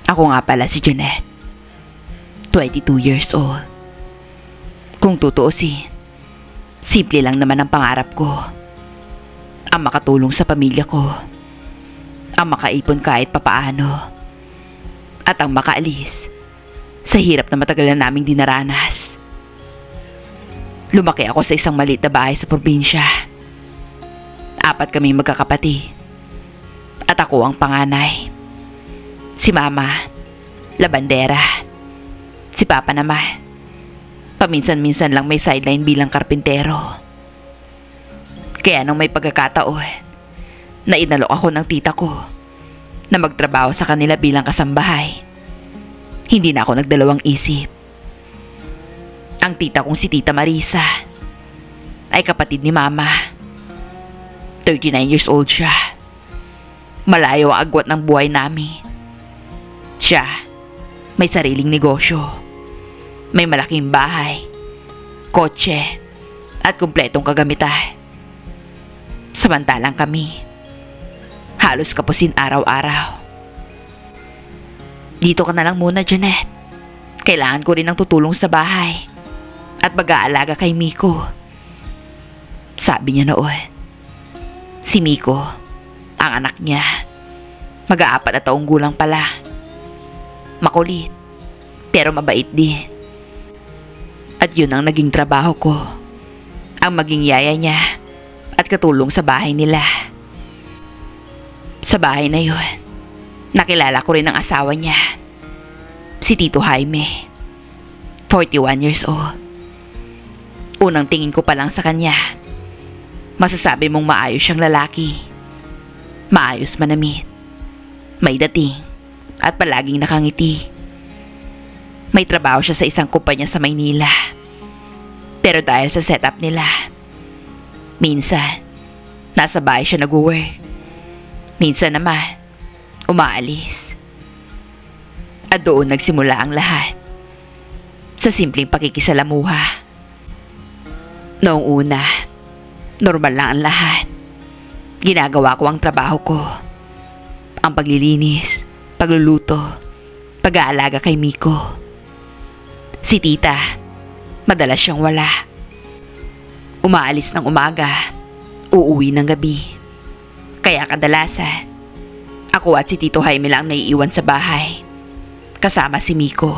Ako nga pala si Jeanette. 22 years old. Kung tutuusin, simple lang naman ang pangarap ko. Ang makatulong sa pamilya ko. Ang makaipon kahit papaano. At ang makaalis sa hirap na matagal na naming dinaranas. Lumaki ako sa isang maliit na bahay sa probinsya. 4 kaming magkakapatid. At ako ang panganay. Si Mama, labandera. Si Papa naman, paminsan-minsan lang may sideline bilang karpintero. Kaya nung may pagkakataon na inalok ako ng tita ko na magtrabaho sa kanila bilang kasambahay, hindi na ako nagdalawang isip. Ang tita kong si Tita Marisa ay kapatid ni Mama. 39 years old siya. Malayo ang agwat ng buhay namin. Siya, may sariling negosyo. May malaking bahay, kotse, at kumpletong kagamitan. Samantalang kami, halos kapusin araw-araw. Dito ka na lang muna, Jeanette. Kailangan ko rin ng tutulong sa bahay at mag-aalaga kay Miko. Sabi niya noon. Si Miko, ang anak niya, mag-4 na taong gulang pala. Makulit, pero mabait din. At yun ang naging trabaho ko. Ang maging yaya niya at katulong sa bahay nila. Sa bahay na yun, nakilala ko rin ang asawa niya. Si Tito Jaime, 41 years old. Unang tingin ko pa lang sa kanya, masasabi mong maayos siyang lalaki. Maayos manamit, may dating, at palaging nakangiti. May trabaho siya sa isang kumpanya sa Maynila. Pero dahil sa setup nila, minsan, nasa bahay siya nag-work. Minsan naman, umaalis. At doon nagsimula ang lahat. Sa simpleng pakikisalamuha. Noong una, normal lang ang lahat. Ginagawa ko ang trabaho ko. Ang paglilinis, pagluluto, pag-aalaga kay Miko. Si tita, madalas siyang wala. Umaalis ng umaga, uuwi ng gabi. Kaya kadalasan, ako at si Tito Jaime lang naiiwan sa bahay. Kasama si Miko.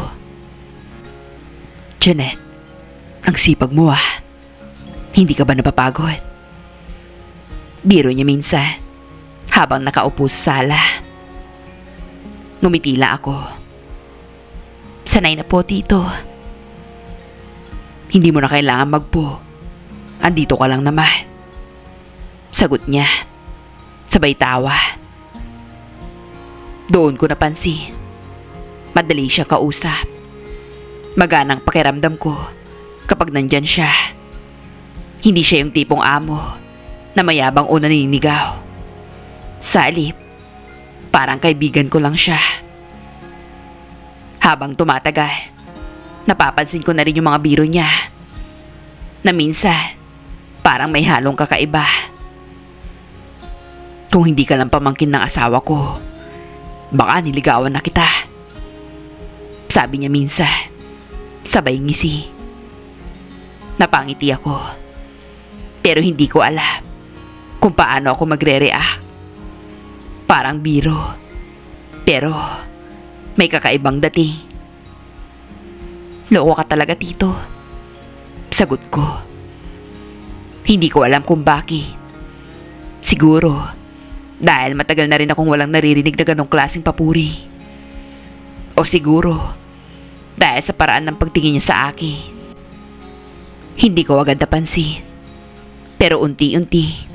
Jeanette, ang sipag mo ah. Hindi ka ba napapagod? Biro niya minsan, habang nakaupo sa sala. Ngumitila ako. Sanay na po, Tito. Hindi mo na kailangan magpo. Andito ka lang naman. Sagot niya. Sabay tawa. Doon ko napansin. Madali siya kausap. Maganang pakiramdam ko kapag nandyan siya. Hindi siya yung tipong amo na mayabang o naninigaw. Sa halip, parang kaibigan ko lang siya. Habang tumatagal, napapansin ko na rin yung mga biro niya na minsan parang may halong kakaiba. Kung hindi ka lang pamangkin ng asawa ko, baka niligawan na kita. Sabi niya minsan, sabay ngisi. Napangiti ako, pero hindi ko alam kung paano ako magre-react. Parang biro, pero may kakaibang dating. Loko ka talaga, Tito. Sagot ko. Hindi ko alam kung bakit. Siguro, dahil matagal na rin akong walang naririnig na ganong klaseng papuri. O siguro, dahil sa paraan ng pagtingin niya sa akin. Hindi ko agad napansin. Pero unti-unti,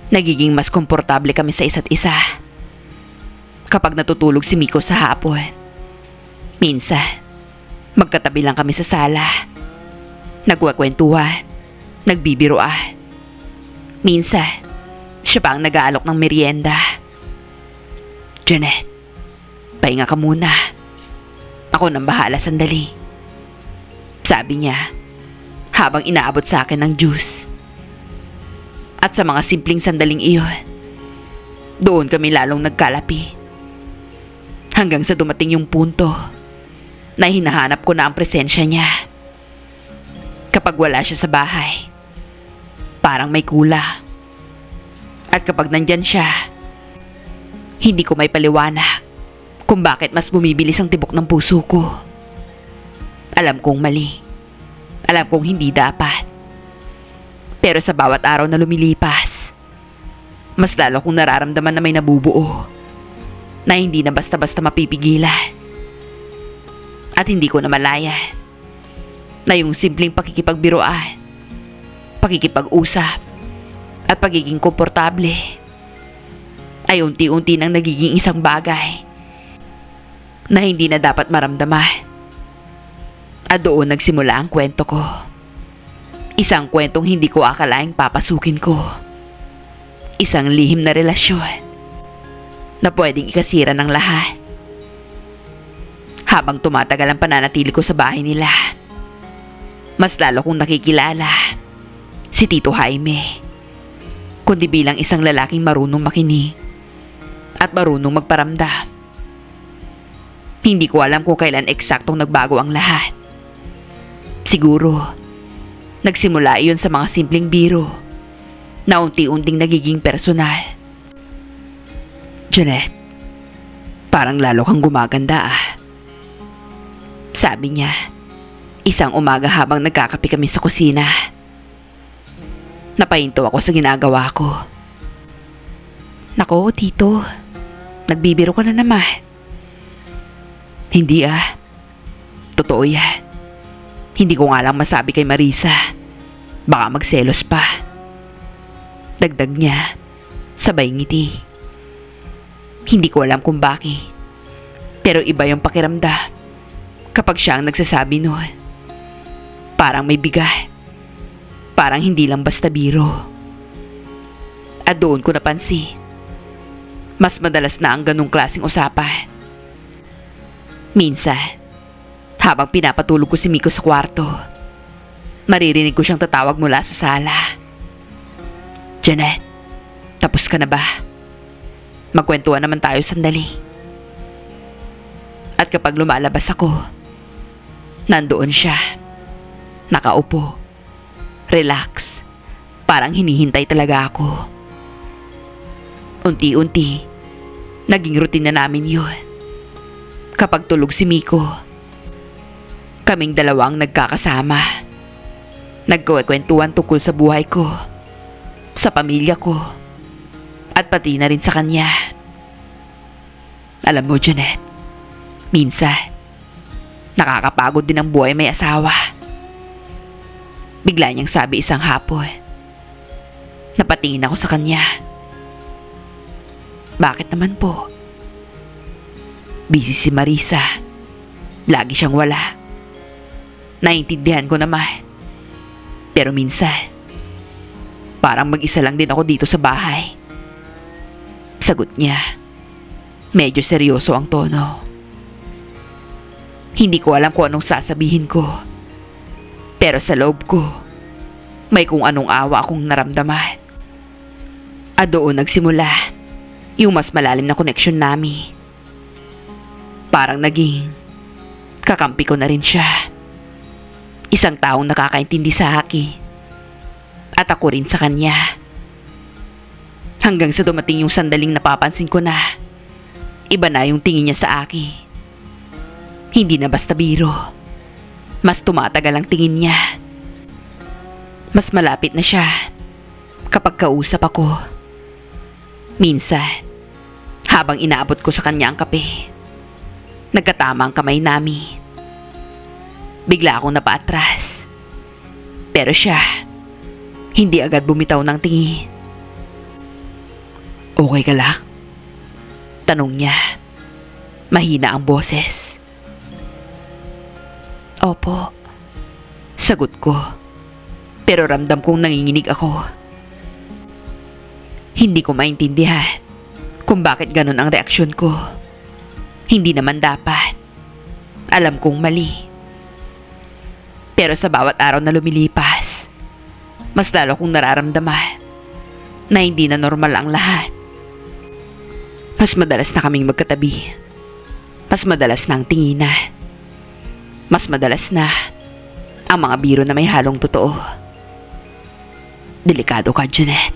nagiging mas komportable kami sa isa't isa. Kapag natutulog si Miko sa hapon, minsan, magkatabi lang kami sa sala. Nagwakwentuhan, nagbibiroan. Minsan, siya pa ang nag-aalok ng merienda. Jeanette, pahinga ka muna. Ako nang bahala sandali. Sabi niya, habang inaabot sa akin ng juice. At sa mga simpleng sandaling iyon, doon kami lalong nagkalapi. Hanggang sa dumating yung punto na hinahanap ko na ang presensya niya. Kapag wala siya sa bahay, parang may kulang. At kapag nandyan siya, hindi ko may paliwanag kung bakit mas bumibilis ang tibok ng puso ko. Alam kong mali. Alam kong hindi dapat. Pero sa bawat araw na lumilipas, mas lalo kong nararamdaman na may nabubuo na hindi na basta-basta mapipigilan. At hindi ko na malaya na yung simpleng pakikipagbiruan, pakikipag-usap, at pagiging komportable ay unti-unti nang nagiging isang bagay na hindi na dapat maramdaman. At doon nagsimula ang kwento ko. Isang kwentong hindi ko akalaing papasukin ko. Isang lihim na relasyon na pwedeng ikasira ng lahat. Habang tumatagal ang pananatili ko sa bahay nila, mas lalo kong nakikilala si Tito Jaime, kundi bilang isang lalaking marunong makinig at marunong magparamdam. Hindi ko alam kung kailan eksaktong nagbago ang lahat. Siguro, nagsimula iyon sa mga simpleng biro na unti-unting nagiging personal. Janet, parang lalo kang gumaganda ah. Sabi niya, isang umaga habang nagkakape kami sa kusina. Napahinto ako sa ginagawa ko. Nako, Tito, nagbibiro ka na naman. Hindi ah. Totoo yan. Hindi ko nga lang masabi kay Marisa. Baka magselos pa. Dagdag niya, sabay ngiti. Hindi ko alam kung bakit. Pero iba yung pakiramdam kapag siya ang nagsasabi nun. Parang may bigat. Parang hindi lang basta biro. At doon ko napansin, mas madalas na ang ganong klaseng usapan. Minsan, habang pinapatulog ko si Miko sa kwarto, maririnig ko siyang tatawag mula sa sala. Janet, tapos ka na ba? Magkwentuhan naman tayo sandali. At kapag lumalabas ako, nandoon siya. Nakaupo. Relax. Parang hinihintay talaga ako. Unti-unti, naging routine na namin yun. Kapag tulog si Miko, kaming dalawang nagkakasama. Nagkukwentuhan tungkol sa buhay ko, sa pamilya ko, at pati na rin sa kanya. Alam mo, Janet, minsan, nakakapagod din ang buhay may asawa. Bigla niyang sabi isang hapon. Napatingin ako sa kanya. Bakit naman po? Busy si Marisa. Lagi siyang wala. Naiintindihan ko naman. Pero minsan, parang mag-isa lang din ako dito sa bahay. Sagot niya. Medyo seryoso ang tono. Hindi ko alam kung anong sasabihin ko. Pero sa loob ko, may kung anong awa akong naramdaman. At doon nagsimula yung mas malalim na connection namin. Parang naging kakampi ko na rin siya. Isang taong nakakaintindi sa akin. At ako rin sa kanya. Hanggang sa dumating yung sandaling napapansin ko na iba na yung tingin niya sa akin. Hindi na basta biro. Mas tumatagal ang tingin niya. Mas malapit na siya kapag kausap ako. Minsan, habang inaabot ko sa kanya ang kape, nagkatama ang kamay namin. Bigla akong napaatras. Pero siya, hindi agad bumitaw ng tingin. Okay ka lang? Tanong niya. Mahina ang boses. Opo. Sagot ko. Pero ramdam kong nanginginig ako. Hindi ko maintindihan kung bakit ganun ang reaksyon ko. Hindi naman dapat. Alam kong mali. Pero sa bawat araw na lumilipas, mas lalo kong nararamdaman na hindi na normal ang lahat. Mas madalas na kaming magkatabi. mas madalas na ang tinginan. Mas madalas na ang mga biro na may halong totoo. Delikado ka, Janet.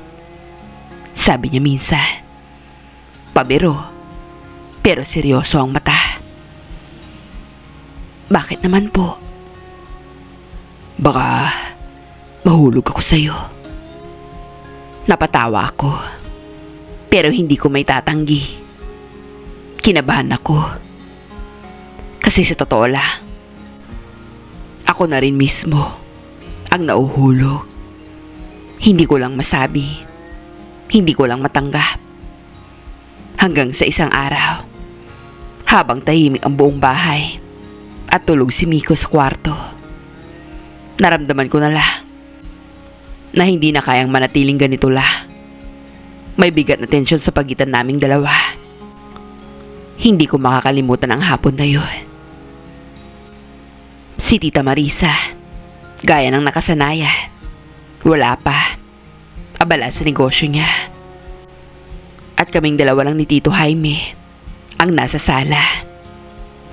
Sabi niya minsan. Pabiro, pero seryoso ang mata. Bakit naman po? Baka mahulog ako sa'yo. Napatawa ako, pero hindi ko may tatanggi. Kinabahan ako. Kasi sa totoo lang, ako na rin mismo ang nauhulog. Hindi ko lang masabi. Hindi ko lang matanggap. Hanggang sa isang araw, habang tahimik ang buong bahay at tulog si Miko sa kwarto, naramdaman ko na lang na hindi na kayang manatiling ganito la. May bigat na tensyon sa pagitan naming dalawa. Hindi ko makakalimutan ang hapon na yun. Si Tita Marisa, gaya ng nakasanayan, wala pa, abala sa negosyo niya. At kaming dalawa lang ni Tito Jaime ang nasa sala,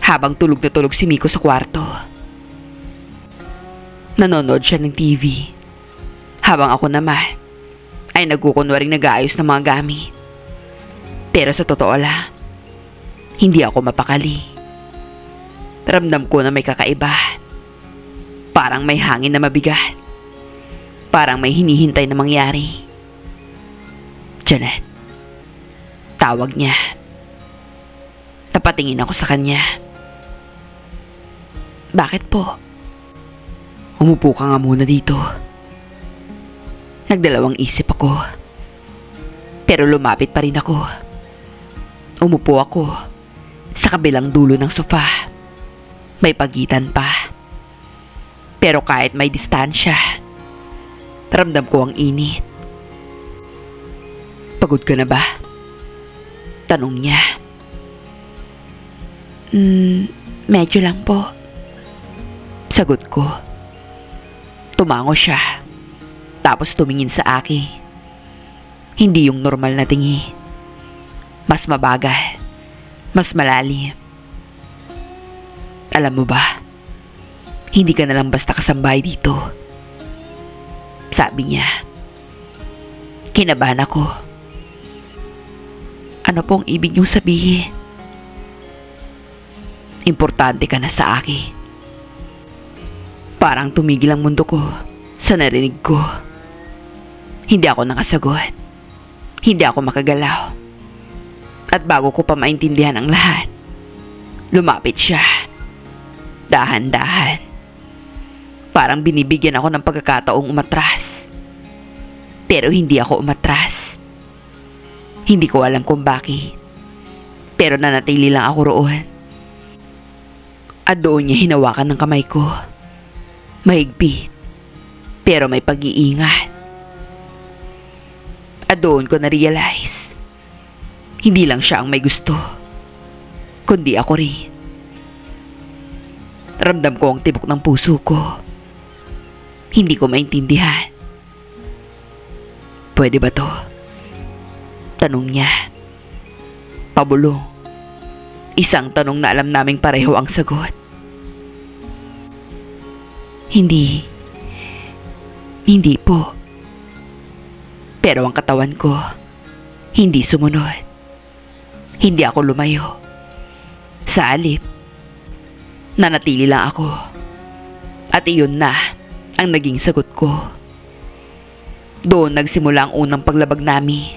habang tulog na tulog si Miko sa kwarto. Nanonood siya ng TV, habang ako naman ay nagkukunwaring nag-aayos ng mga gamit. Pero sa totoo lang, hindi ako mapakali. Ramdam ko na may kakaiba. Parang may hangin na mabigat. Parang may hinihintay na mangyari. Janet. Tawag niya. Tapatingin ako sa kanya. Bakit po? Umupo ka nga muna dito. Nagdalawang isip ako. Pero lumapit pa rin ako. Umupo ako sa kabilang dulo ng sofa. May pagitan pa. Pero kahit may distansya, ramdam ko ang init. Pagod ka na ba? Tanong niya. Medyo lang po. Sagot ko. Tumango siya. Tapos tumingin sa akin. Hindi yung normal na tingi. Mas mabagal. Mas malalim. Alam mo ba, hindi ka na lang basta kasambay dito. Sabi niya. Kinabahan ako. Ano pong ibig niyong sabihin? Importante ka na sa akin. Parang tumigil ang mundo ko sa narinig ko. Hindi ako nakasagot. Hindi ako makagalaw. At bago ko pa maintindihan ang lahat, lumapit siya. Dahan-dahan. Parang binibigyan ako ng pagkakataong umatras. Pero hindi ako umatras. Hindi ko alam kung bakit. Pero nanatili lang ako roon. At doon niya hinawakan ng kamay ko. Mahigpit. Pero may pag-iingat. At doon ko na-realize, hindi lang siya ang may gusto, kundi ako rin. Ramdam ko ang tibok ng puso ko. Hindi ko maintindihan. Pwede ba to? Tanong niya. Pabulong. Isang tanong na alam naming pareho ang sagot. Hindi. Hindi po. Pero ang katawan ko, hindi sumunod. Hindi ako lumayo. Sa halip, nanatili lang ako. At iyon na ang naging sagot ko. Doon nagsimula ang unang paglabag namin.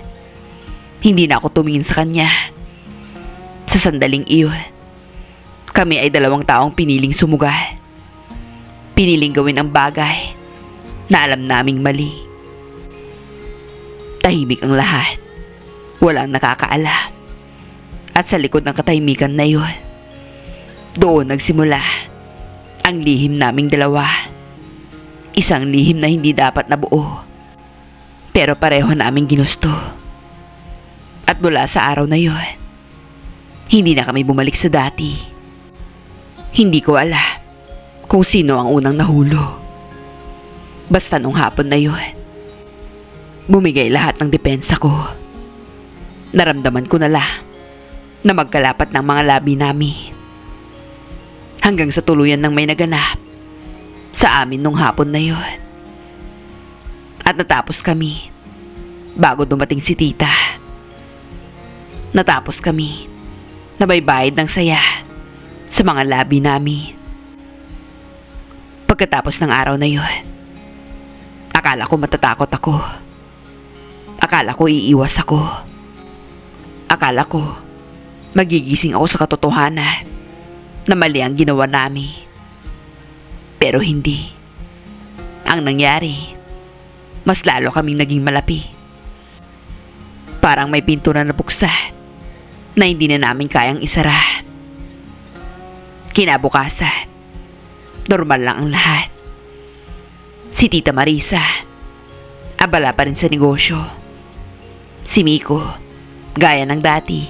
Hindi na ako tumingin sa kanya. Sa sandaling iyon, kami ay dalawang taong piniling sumugal. Piniling gawin ang bagay na alam naming mali. Tahimik ang lahat. Walang nakakaalam. At sa likod ng katahimikan na yun, doon nagsimula ang lihim naming dalawa. Isang lihim na hindi dapat nabuo, pero pareho naming ginusto. At mula sa araw na yun, hindi na kami bumalik sa dati. Hindi ko alam kung sino ang unang nahulog. Basta nung hapon na yun, bumigay lahat ng depensa ko. Naramdaman ko na lang na magkalapat ng mga labi namin. Hanggang sa tuluyan ng may naganap sa amin nung hapon na yon. At natapos kami bago dumating si tita. Natapos kami na baybayad ng saya sa mga labi namin. Pagkatapos ng araw na yon, akala ko matatakot ako. Akala ko iiwas ako. Akala ko magigising ako sa katotohanan na mali ang ginawa namin. Pero hindi. Ang nangyari, mas lalo kaming naging malapi. Parang may pinto na nabuksan na hindi na namin kayang isara. Kinabukasan, normal lang ang lahat. Si Tita Marisa, abala pa rin sa negosyo. Si Miko, gaya ng dati,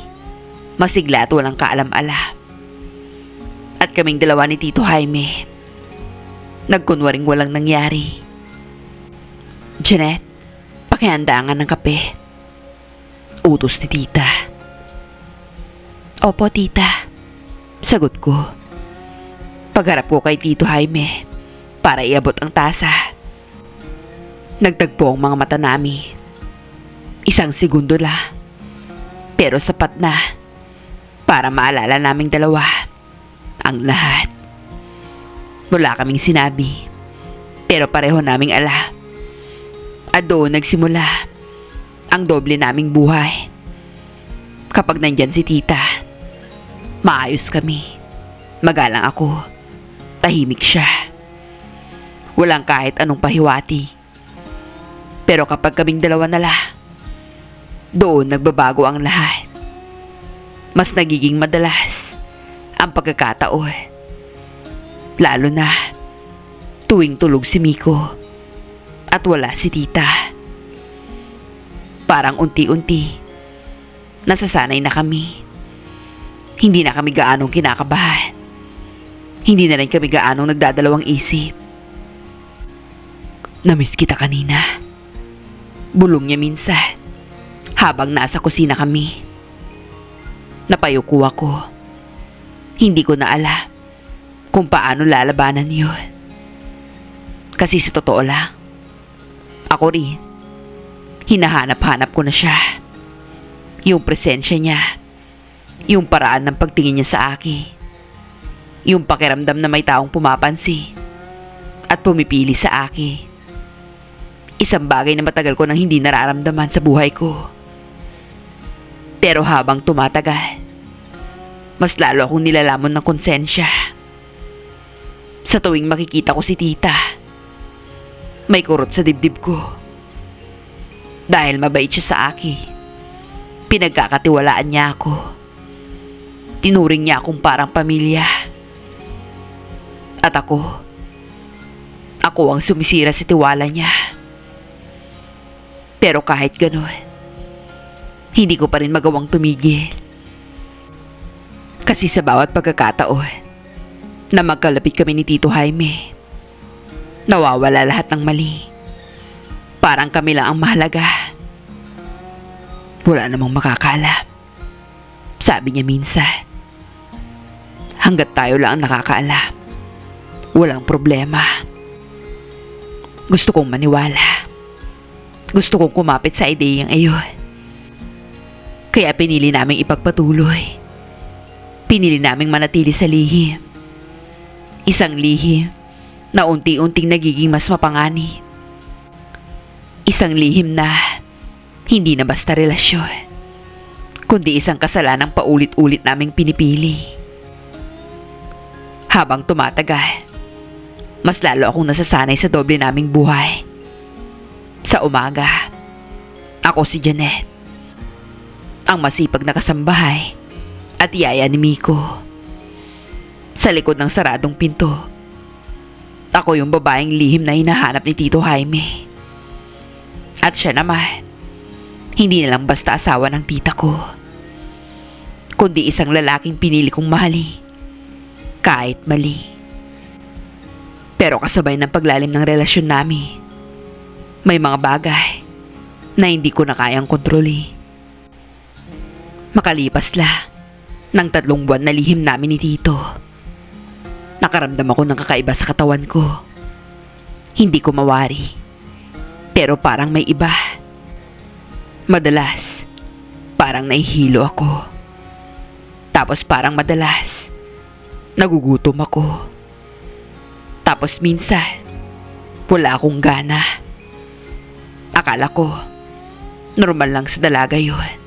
masigla at walang kaalam-alam. At kaming dalawa ni Tito Jaime, nagkunwaring walang nangyari. Janet, pakihandangan ng kape. Utos ni tita. Opo, tita. Sagot ko. Pagharap ko kay Tito Jaime para iabot ang tasa. Nagtagpo ang mga mata namin. 1 segundo la. Pero sapat na para maalala naming dalawa ang lahat. Wala kaming sinabi, pero pareho naming alam. At doon nagsimula ang doble naming buhay. Kapag nandyan si tita, maayos kami. Magalang ako. Tahimik siya. Walang kahit anong pahiwati. Pero kapag kaming dalawa nala, doon nagbabago ang lahat. Mas nagiging madalas ang pagkakataon. Lalo na tuwing tulog si Miko at wala si tita. Parang unti-unti nasasanay na kami. Hindi na kami gaanong kinakabahan. Hindi na rin kami gaanong nagdadalawang isip. Namiss kita kanina. Bulong niya minsan habang nasa kusina kami. Napayuko ako. Hindi ko na alam kung paano lalabanan yun. Kasi sa totoo lang, ako rin, hinahanap-hanap ko na siya. Yung presensya niya, yung paraan ng pagtingin niya sa akin, yung pakiramdam na may taong pumapansin at pumipili sa akin. Isang bagay na matagal ko nang hindi nararamdaman sa buhay ko. Pero habang tumatagal, mas lalo akong nilalamon ng konsensya. Sa tuwing makikita ko si tita, may kurot sa dibdib ko. Dahil mabait siya sa akin, pinagkakatiwalaan niya ako. Tinuring niya akong parang pamilya. At ako ang sumisira sa tiwala niya. Pero kahit gano'n, hindi ko pa rin magawang tumigil. Kasi sa bawat pagkakataon na magkalapit kami ni Tito Jaime, nawawala lahat ng mali. Parang kami lang ang mahalaga. Wala namang makakaalam. Sabi niya minsan, hanggat tayo lang ang nakakaalam, walang problema. Gusto kong maniwala. Gusto kong kumapit sa ideyang iyon. Kaya pinili naming ipagpatuloy. Pinili naming manatili sa lihim. Isang lihim na unti-unting nagiging mas mapangani. Isang lihim na hindi na basta relasyon, kundi isang kasalanang paulit-ulit naming pinipili. Habang tumatagal, mas lalo akong nasasanay sa doble naming buhay. Sa umaga, ako si Janet, ang masipag na kasambahay at yaya ni Miko. Sa likod ng saradong pinto, ako yung babaeng lihim na hinahanap ni Tito Jaime. At siya naman, hindi na lang basta asawa ng tita ko, kundi isang lalaking pinili kong mahali, kahit mali. Pero kasabay ng paglalim ng relasyon namin, may mga bagay na hindi ko na kayang kontrolin. Makalipas la ng 3 buwan na lihim namin ni Tito, Nakaramdam ako ng kakaiba sa katawan ko. Hindi ko mawari. Pero parang may iba. Madalas, parang nahihilo ako. Tapos parang madalas, nagugutom ako. Tapos minsan, wala akong gana. Akala ko, normal lang sa dalaga yun.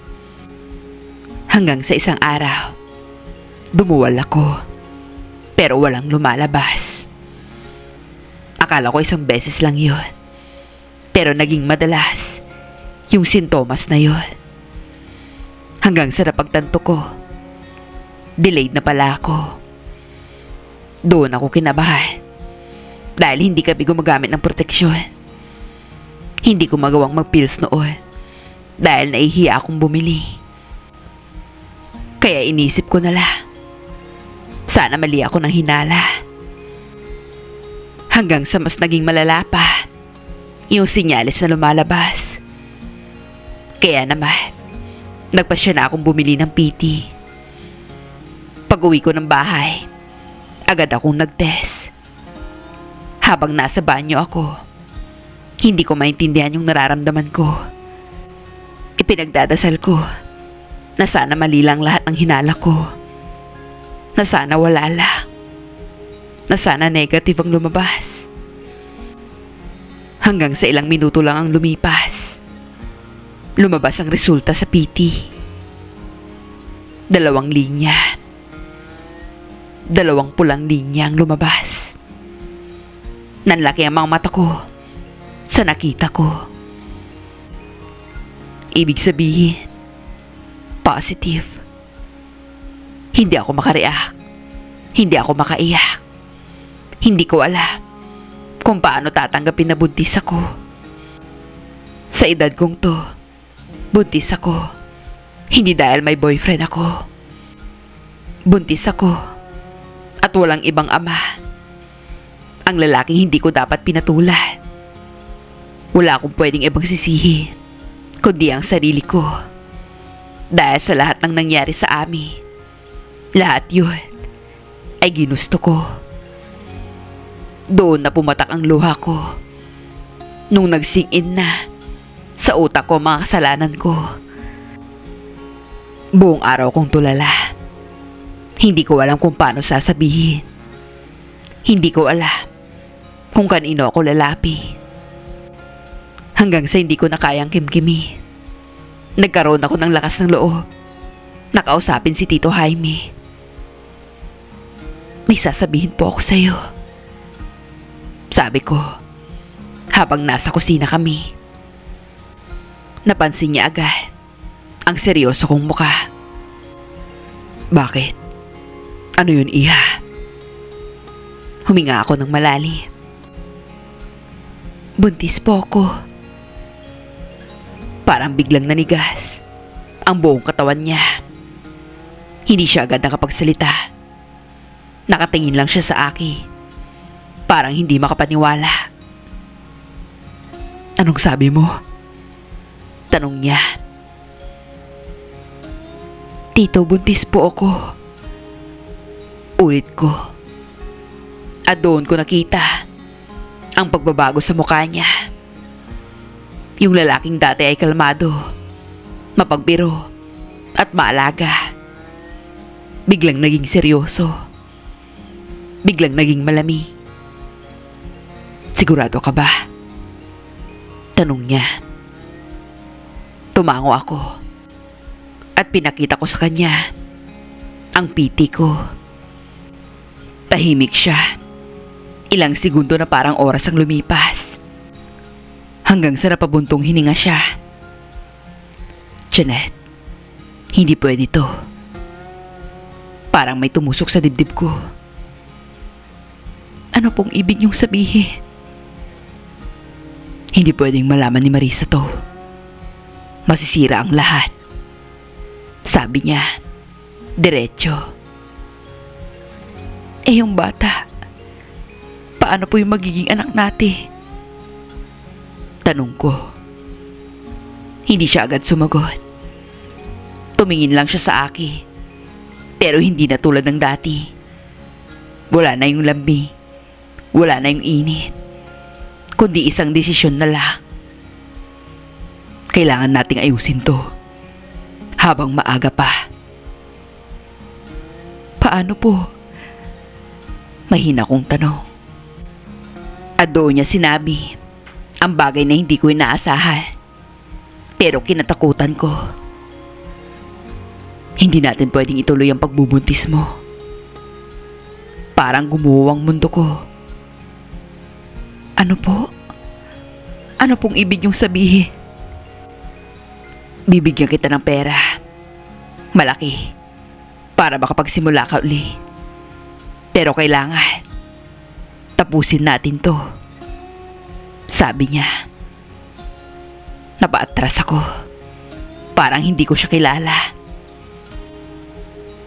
Hanggang sa isang araw, dumuwal ako. Pero walang lumalabas. Akala ko isang beses lang yun. Pero naging madalas yung sintomas na yun. Hanggang sa napagtanto ko, delayed na pala ako. Doon ako kinabahan. Dahil hindi kami gumagamit ng proteksyon. Hindi ko magawang mag-pills noon. Dahil nahihiya akong bumili. Kaya inisip ko na lang, sana mali ako ng hinala. Hanggang sa mas naging malala pa yung sinyalis na lumalabas. Kaya naman, nagpasya na akong bumili ng PT. Pag-uwi ko ng bahay, agad akong nag-test. Habang nasa banyo ako, hindi ko maintindihan yung nararamdaman ko. Ipinagdadasal ko na sana mali lang lahat ng hinala ko. Na sana wala lang. Na sana negative ang lumabas. Hanggang sa ilang minuto lang ang lumipas, lumabas ang resulta sa PT. 2 linya. 2 pulang linya ang lumabas. Nanlaki ang mga mata ko sa nakita ko. Ibig sabihin, positive. Hindi ako makareact. Hindi ako makaiyak. Hindi ko alam kung paano tatanggapin na buntis ako. Sa edad kong to, buntis ako. Hindi dahil may boyfriend ako. Buntis ako at walang ibang ama. Ang lalaking hindi ko dapat pinatulan. Wala akong pwedeng ibang sisihin kundi ang sarili ko. Dahil sa lahat ng nangyari sa amin, lahat yun ay ginusto ko. Doon na pumatak ang luha ko nung nag-sink in na sa utak ko mga kasalanan ko. Buong araw kong tulala. Hindi ko alam kung paano sasabihin. Hindi ko alam kung kanino ako lalapi. Hanggang sa hindi ko na kayang kimkimi, nagkaroon ako ng lakas ng loob. Nakausapin si Tito Jaime. May sasabihin po ako sa'yo. Sabi ko, habang nasa kusina kami. Napansin niya agad ang seryoso kong mukha. Bakit? Ano yun, iha? Huminga ako ng malalim. Buntis po ako. Parang biglang nanigas ang buong katawan niya. Hindi siya agad nakapagsalita. Nakatingin lang siya sa akin. Parang hindi makapaniwala. Anong sabi mo? Tanong niya. Tito, buntis po ako. Ulit ko. At doon ko nakita ang pagbabago sa mukha niya. Yung lalaking dati ay kalmado, mapagbiro, at maalaga. Biglang naging seryoso. Biglang naging malami. Sigurado ka ba? Tanong niya. Tumango ako at pinakita ko sa kanya ang PT ko. Tahimik siya. Ilang segundo na parang oras ang lumipas. Hanggang sa napabuntong hininga siya. Janet, hindi pwede to. Parang may tumusok sa dibdib ko. Ano pong ibig niyong sabihin? Hindi pwedeng malaman ni Marisa to. Masisira ang lahat. Sabi niya, diretso. Eh yung bata, paano po yung magiging anak natin? Tanong ko. Hindi siya agad sumagot. Tumingin lang siya sa akin. Pero hindi na tulad ng dati. Wala na yung lambi. Wala na yung init. Kundi isang desisyon na lang. Kailangan nating ayusin to. Habang maaga pa. Paano po? Mahina kong tanong. At doon niya sinabi ang bagay na hindi ko inaasahan. Pero kinatakutan ko. Hindi natin pwedeng ituloy ang pagbubuntis mo. Parang gumuho ang mundo ko. Ano po? Ano pong ibig niyong sabihin? Bibigyan kita ng pera. Malaki. Para makapagsimula ka uli. Pero kailangan tapusin natin to. Sabi niya. Napaatras ako. Parang hindi ko siya kilala.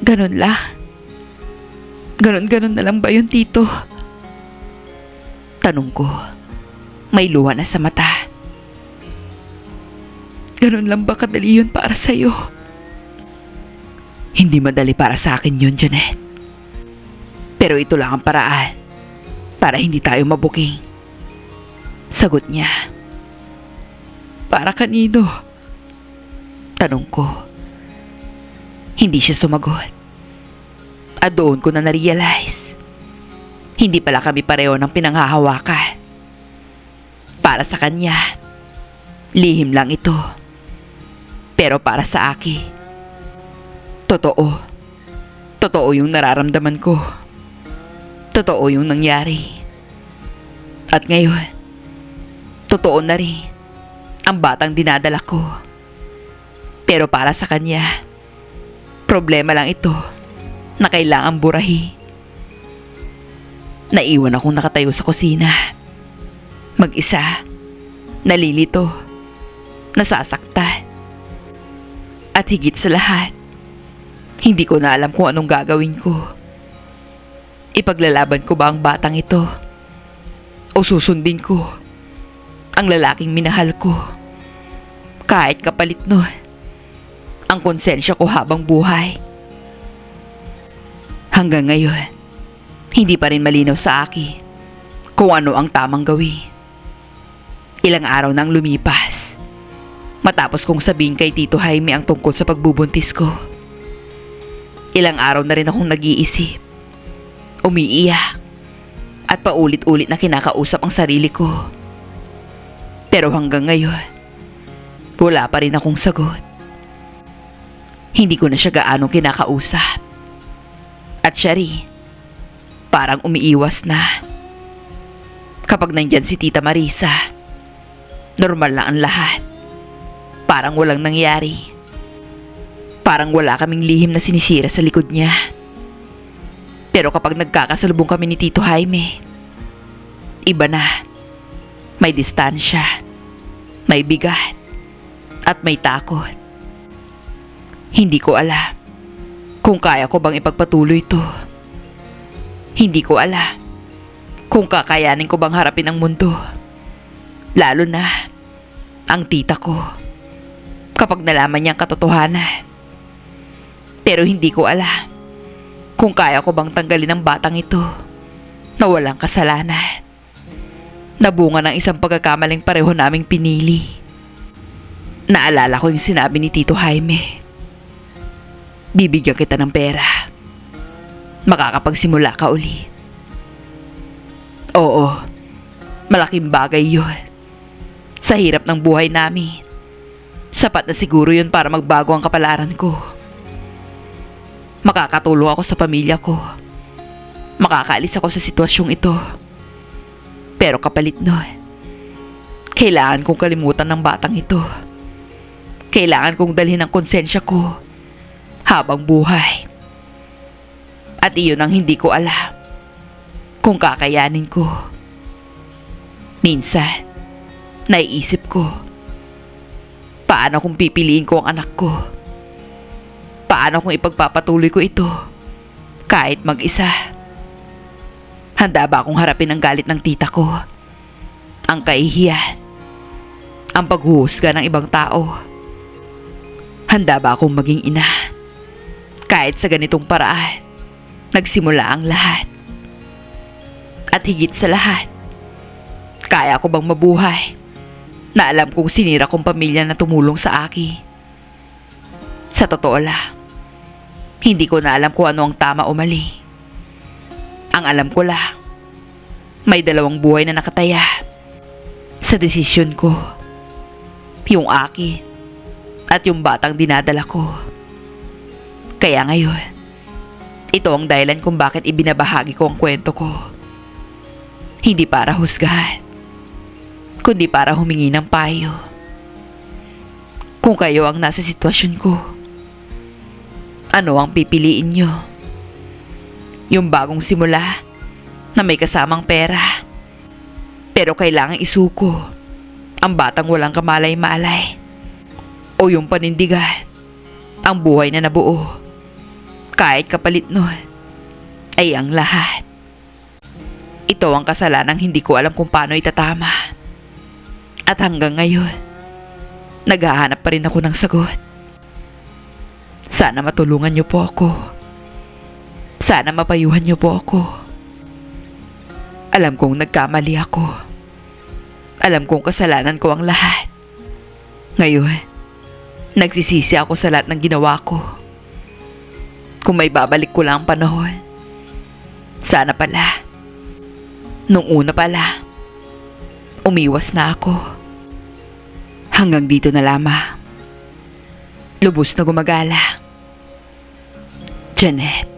Ganun lang. Ganon na lang ba yun, Tito? Tanong ko. May luha na sa mata. Ganon lang ba kadali yun para sa'yo? Hindi madali para sa akin yun, Janet. Pero ito lang ang paraan para hindi tayo mabuking. Sagot niya. Para kanino? Tanong ko. Hindi siya sumagot. At doon ko na na-realize. Hindi pala kami pareho ng pinanghahawakan. Para sa kanya, lihim lang ito. Pero para sa akin, totoo. Totoo yung nararamdaman ko. Totoo yung nangyari. At ngayon, totoo na rin ang batang dinadala ko. Pero para sa kanya, problema lang ito na kailangan burahi. Naiwan akong nakatayo sa kusina. Mag-isa, nalilito, nasasaktan. At higit sa lahat, hindi ko na alam kung anong gagawin ko. Ipaglalaban ko ba ang batang ito? O susundin ko ang lalaking minahal ko? Kahit kapalit nun, ang konsensya ko habang buhay. Hanggang ngayon, hindi pa rin malinaw sa akin kung ano ang tamang gawin. Ilang araw nang lumipas matapos kong sabihin kay Tito Jaime ang tungkol sa pagbubuntis ko. Ilang araw na rin akong nag-iisip, umiiyak, at paulit-ulit na kinakausap ang sarili ko. Pero hanggang ngayon, wala pa rin akong sagot. Hindi ko na siya gaano kinakausap. At siya rin, parang umiiwas na. Kapag nandyan si Tita Marisa, normal lang ang lahat. Parang walang nangyari. Parang wala kaming lihim na sinisira sa likod niya. Pero kapag nagkakasalubong kami ni Tito Jaime, iba na. May distansya, may bigat, at may takot. Hindi ko alam kung kaya ko bang ipagpatuloy to. Hindi ko alam kung kakayanin ko bang harapin ang mundo. Lalo na ang tita ko kapag nalaman niya ang katotohanan. Pero hindi ko alam kung kaya ko bang tanggalin ang batang ito na walang kasalanan. Nabunga ng isang pagkakamaling pareho naming pinili. Naalala ko yung sinabi ni Tito Jaime. Bibigyan kita ng pera. Makakapagsimula ka uli. Oo, malaking bagay yun. Sa hirap ng buhay namin, sapat na siguro yun para magbago ang kapalaran ko. Makakatulong ako sa pamilya ko. Makakaalis ako sa sitwasyong ito. Pero kapalit nun, kailangan kong kalimutan ng batang ito. Kailangan kong dalhin ang konsensya ko habang buhay. At iyon ang hindi ko alam kung kakayanin ko. Minsan, naiisip ko, paano kung pipiliin ko ang anak ko? Paano kung ipagpapatuloy ko ito kahit mag-isa? Handa ba akong harapin ang galit ng tita ko? Ang kahihiyan? Ang paghuhusga ng ibang tao? Handa ba akong maging ina? Kahit sa ganitong paraan, nagsimula ang lahat. At higit sa lahat, kaya ko bang mabuhay na alam kong sinira kong pamilya na tumulong sa akin? Sa totoo lang, hindi ko na alam kung ano ang tama o mali. Ang alam ko lang, may dalawang buhay na nakataya sa desisyon ko. Yung akin at yung batang dinadala ko. Kaya ngayon, ito ang dahilan kung bakit ibinabahagi ko ang kwento ko. Hindi para husgahan, kundi para humingi ng payo. Kung kayo ang nasa sitwasyon ko, ano ang pipiliin nyo? Yung bagong simula na may kasamang pera, pero kailangang isuko ang batang walang kamalay-malay, o yung panindigan ang buhay na nabuo, kahit kapalit nun ay ang lahat. Ito ang kasalanang hindi ko alam kung paano itatama. At hanggang ngayon, naghahanap pa rin ako ng sagot. Sana matulungan niyo po ako. Sana mapayuhan niyo po ako. Alam kong nagkamali ako. Alam kong kasalanan ko ang lahat. Ngayon, nagsisisi ako sa lahat ng ginawa ko. Kung may babalik ko lang ang panahon, sana pala, nung una pala, umiwas na ako. Hanggang dito na lamang. Lubos na gumagala. Janet.